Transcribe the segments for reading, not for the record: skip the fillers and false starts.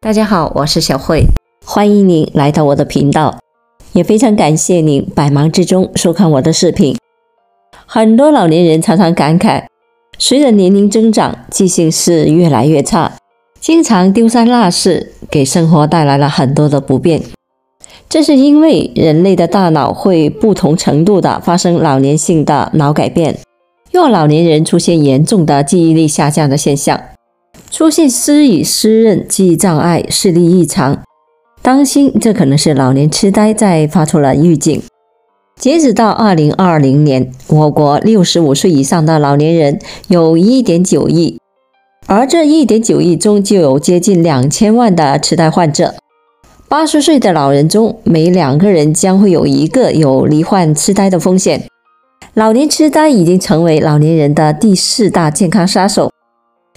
大家好，我是小慧，欢迎您来到我的频道，也非常感谢您百忙之中收看我的视频。很多老年人常常感慨，随着年龄增长，记性是越来越差，经常丢三落四，给生活带来了很多的不便。这是因为人类的大脑会不同程度的发生老年性的脑改变，让老年人出现严重的记忆力下降的现象，出现失语、失认、记忆障碍、视力异常，当心这可能是老年痴呆在发出了预警。截止到2020年，我国65岁以上的老年人有 1.9 亿，而这 1.9 亿中就有接近2000万的痴呆患者。80岁的老人中，每2个人将会有1个有罹患痴呆的风险。老年痴呆已经成为老年人的第4大健康杀手，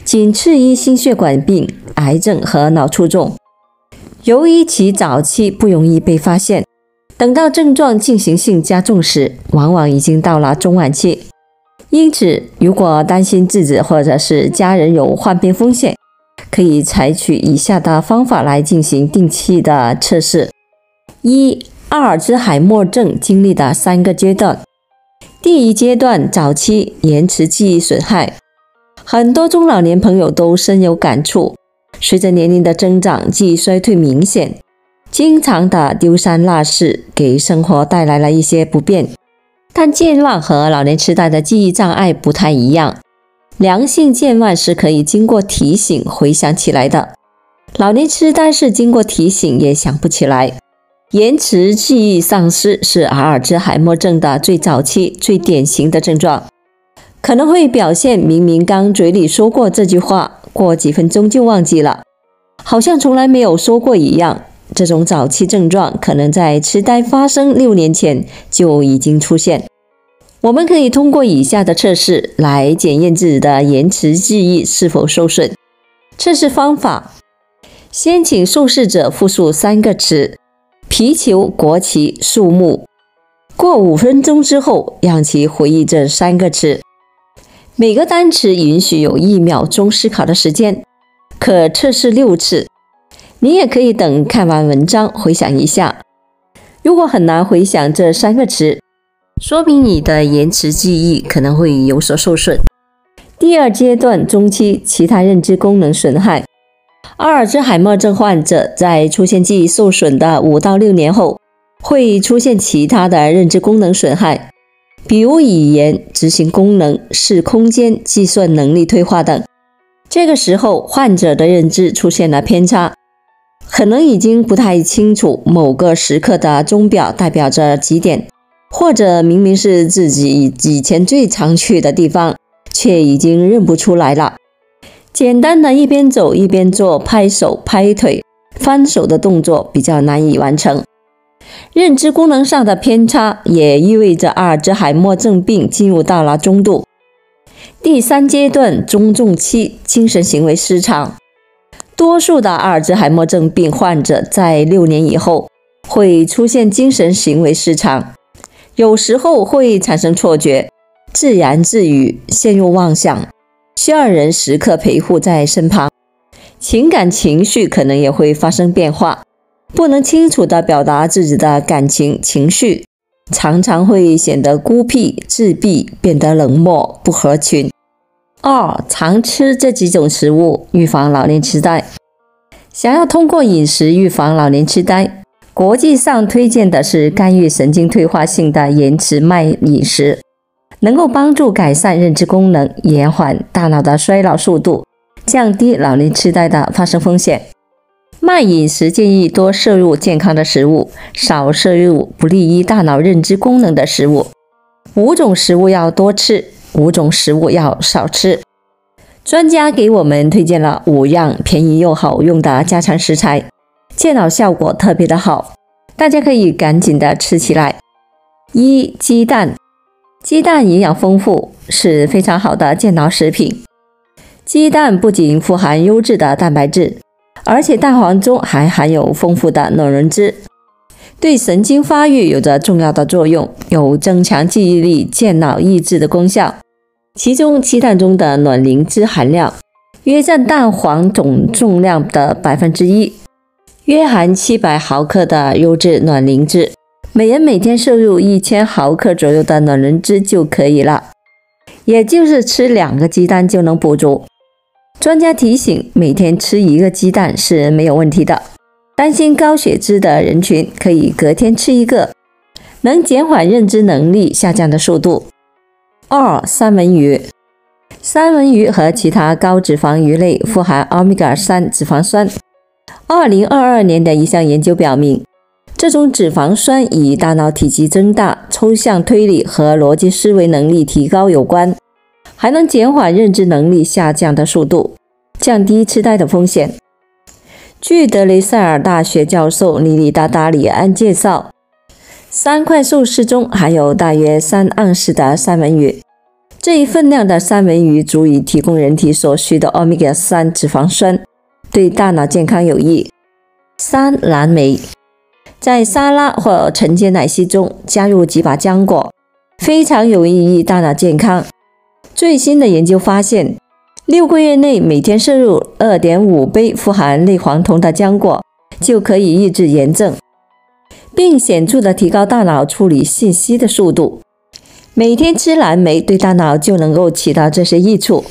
仅次于心血管病、癌症和脑卒中。由于其早期不容易被发现，等到症状进行性加重时，往往已经到了中晚期。因此，如果担心自己或者是家人有患病风险，可以采取以下的方法来进行定期的测试。阿尔兹海默症经历的3个阶段。第1阶段，早期延迟记忆损害。很多中老年朋友都深有感触，随着年龄的增长，记忆衰退明显，经常的丢三落四，给生活带来了一些不便。但健忘和老年痴呆的记忆障碍不太一样，良性健忘是可以经过提醒回想起来的，老年痴呆是经过提醒也想不起来。延迟记忆丧失是阿尔兹海默症的最早期、最典型的症状，可能会表现明明刚嘴里说过这句话，过几分钟就忘记了，好像从来没有说过一样。这种早期症状可能在痴呆发生6年前就已经出现。我们可以通过以下的测试来检验自己的延迟记忆是否受损。测试方法：先请受试者复述3个词：皮球、国旗、树木。过5分钟之后，让其回忆这3个词。每个单词允许有1秒钟思考的时间，可测试6次。你也可以等看完文章回想一下。如果很难回想这3个词，说明你的延迟记忆可能会有所受损。第2阶段中期，其他认知功能损害。阿尔兹海默症患者在出现记忆受损的5到6年后，会出现其他的认知功能损害，比如语言、执行功能、视空间、计算能力退化等。这个时候，患者的认知出现了偏差，可能已经不太清楚某个时刻的钟表代表着几点，或者明明是自己以前最常去的地方，却已经认不出来了。简单的一边走一边做拍手、拍腿、翻手的动作比较难以完成。认知功能上的偏差也意味着阿尔兹海默症病进入到了中度。第3阶段中重期，精神行为失常。多数的阿尔兹海默症病患者在6年以后会出现精神行为失常，有时候会产生错觉、自言自语、陷入妄想，需要人时刻陪护在身旁。情感情绪可能也会发生变化，不能清楚地表达自己的感情情绪，常常会显得孤僻、自闭，变得冷漠、不合群。常吃这几种食物，预防老年痴呆。想要通过饮食预防老年痴呆，国际上推荐的是干预神经退化性的延迟麦饮食，能够帮助改善认知功能，延缓大脑的衰老速度，降低老年痴呆的发生风险。麦饮食建议多摄入健康的食物，少摄入不利于大脑认知功能的食物。5种食物要多吃，5种食物要少吃。专家给我们推荐了5样便宜又好用的家常食材，健脑效果特别的好，大家可以赶紧的吃起来。鸡蛋。鸡蛋营养丰富，是非常好的健脑食品。鸡蛋不仅富含优质的蛋白质，而且蛋黄中还含有丰富的卵磷脂，对神经发育有着重要的作用，有增强记忆力、健脑益智的功效。其中鸡蛋中的卵磷脂含量约占蛋黄总重量的1%，约含700毫克的优质卵磷脂，每人每天摄入1000毫克左右的卵磷脂就可以了，也就是吃2个鸡蛋就能补足。专家提醒，每天吃1个鸡蛋是没有问题的。担心高血脂的人群可以隔天吃1个，能减缓认知能力下降的速度。2. 三文鱼。三文鱼和其他高脂肪鱼类富含欧米伽3脂肪酸。2022年的一项研究表明，这种脂肪酸与大脑体积增大、抽象推理和逻辑思维能力提高有关，还能减缓认知能力下降的速度，降低痴呆的风险。据德雷塞尔大学教授莉莉达达里安介绍，3块寿司中含有大约3盎司的三文鱼，这一份量的三文鱼足以提供人体所需的欧米伽3脂肪酸，对大脑健康有益。3. 蓝莓。在沙拉或晨间奶昔中加入几把浆果，非常有益于大脑健康。最新的研究发现，6个月内每天摄入 2.5 杯富含类黄酮的浆果，就可以抑制炎症，并显著地提高大脑处理信息的速度。每天吃蓝莓对大脑就能够起到这些益处。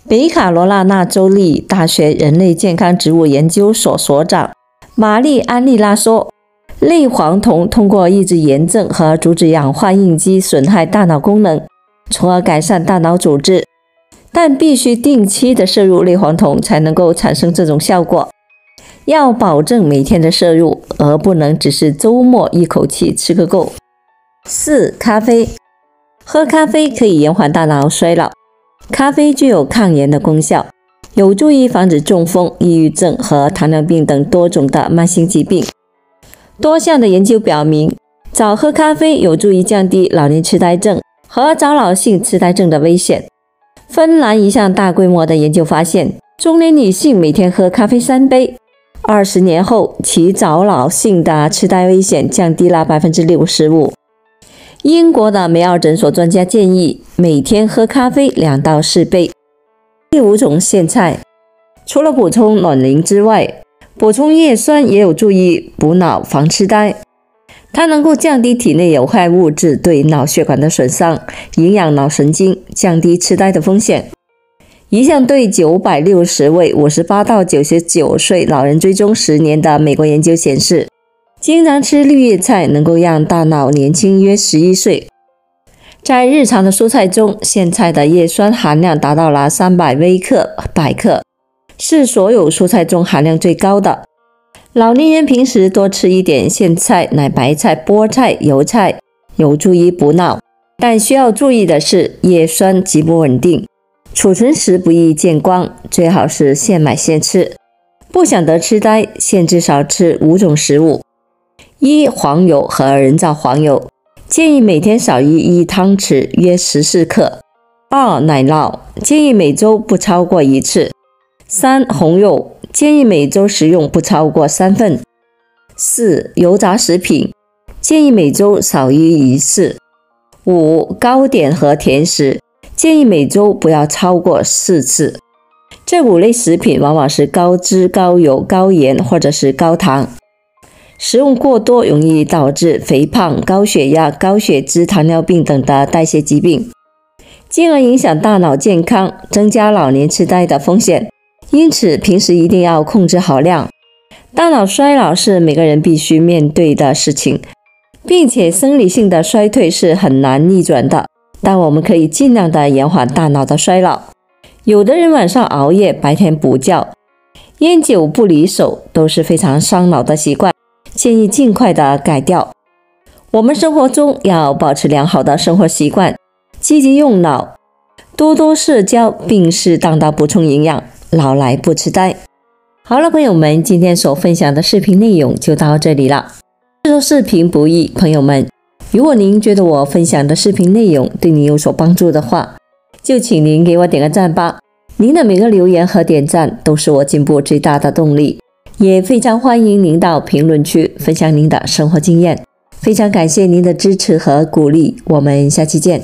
北卡罗来纳州立大学人类健康植物研究所所长玛丽安利拉说，类黄酮通过抑制炎症和阻止氧化应激损害大脑功能，从而改善大脑组织，但必须定期的摄入类黄酮才能够产生这种效果。要保证每天的摄入，而不能只是周末一口气吃个够。4. 咖啡。喝咖啡可以延缓大脑衰老。咖啡具有抗炎的功效，有助于防止中风、抑郁症和糖尿病等多种的慢性疾病。多项的研究表明，早喝咖啡有助于降低老年痴呆症和早老性痴呆症的危险。芬兰一项大规模的研究发现，中年女性每天喝咖啡3杯，20年后其早老性的痴呆危险降低了 65%。英国的梅奥诊所专家建议每天喝咖啡2到4杯。第5种苋菜。除了补充卵磷之外，补充叶酸也有助于补脑防痴呆。它能够降低体内有害物质对脑血管的损伤，营养脑神经，降低痴呆的风险。一项对960位58到99岁老人追踪10年的美国研究显示，经常吃绿叶菜能够让大脑年轻约11岁。在日常的蔬菜中，苋菜的叶酸含量达到了300微克百克，是所有蔬菜中含量最高的。老年人平时多吃一点苋菜、奶白菜、菠菜、油菜，有助于补脑。但需要注意的是，叶酸极不稳定，储存时不易见光，最好是现买现吃。不想得痴呆，限制少吃5种食物。1. 黄油和人造黄油，建议每天少于1汤匙，约14克。2. 奶酪，建议每周不超过1次。3. 红肉，建议每周食用不超过3份。4. 油炸食品，建议每周少于1次。5. 糕点和甜食，建议每周不要超过4次。这5类食品往往是高脂、高油、高盐或者是高糖，食用过多容易导致肥胖、高血压、高血脂、糖尿病等的代谢疾病，进而影响大脑健康，增加老年痴呆的风险。因此，平时一定要控制好量。大脑衰老是每个人必须面对的事情，并且生理性的衰退是很难逆转的，但我们可以尽量的延缓大脑的衰老。有的人晚上熬夜，白天补觉，烟酒不离手，都是非常伤脑的习惯，建议尽快的改掉。我们生活中要保持良好的生活习惯，积极用脑，多多社交，并适当的补充营养，老来不痴呆。好了，朋友们，今天所分享的视频内容就到这里了。制作视频不易，朋友们，如果您觉得我分享的视频内容对你有所帮助的话，就请您给我点个赞吧。您的每个留言和点赞都是我进步最大的动力，也非常欢迎您到评论区分享您的生活经验。非常感谢您的支持和鼓励，我们下期见。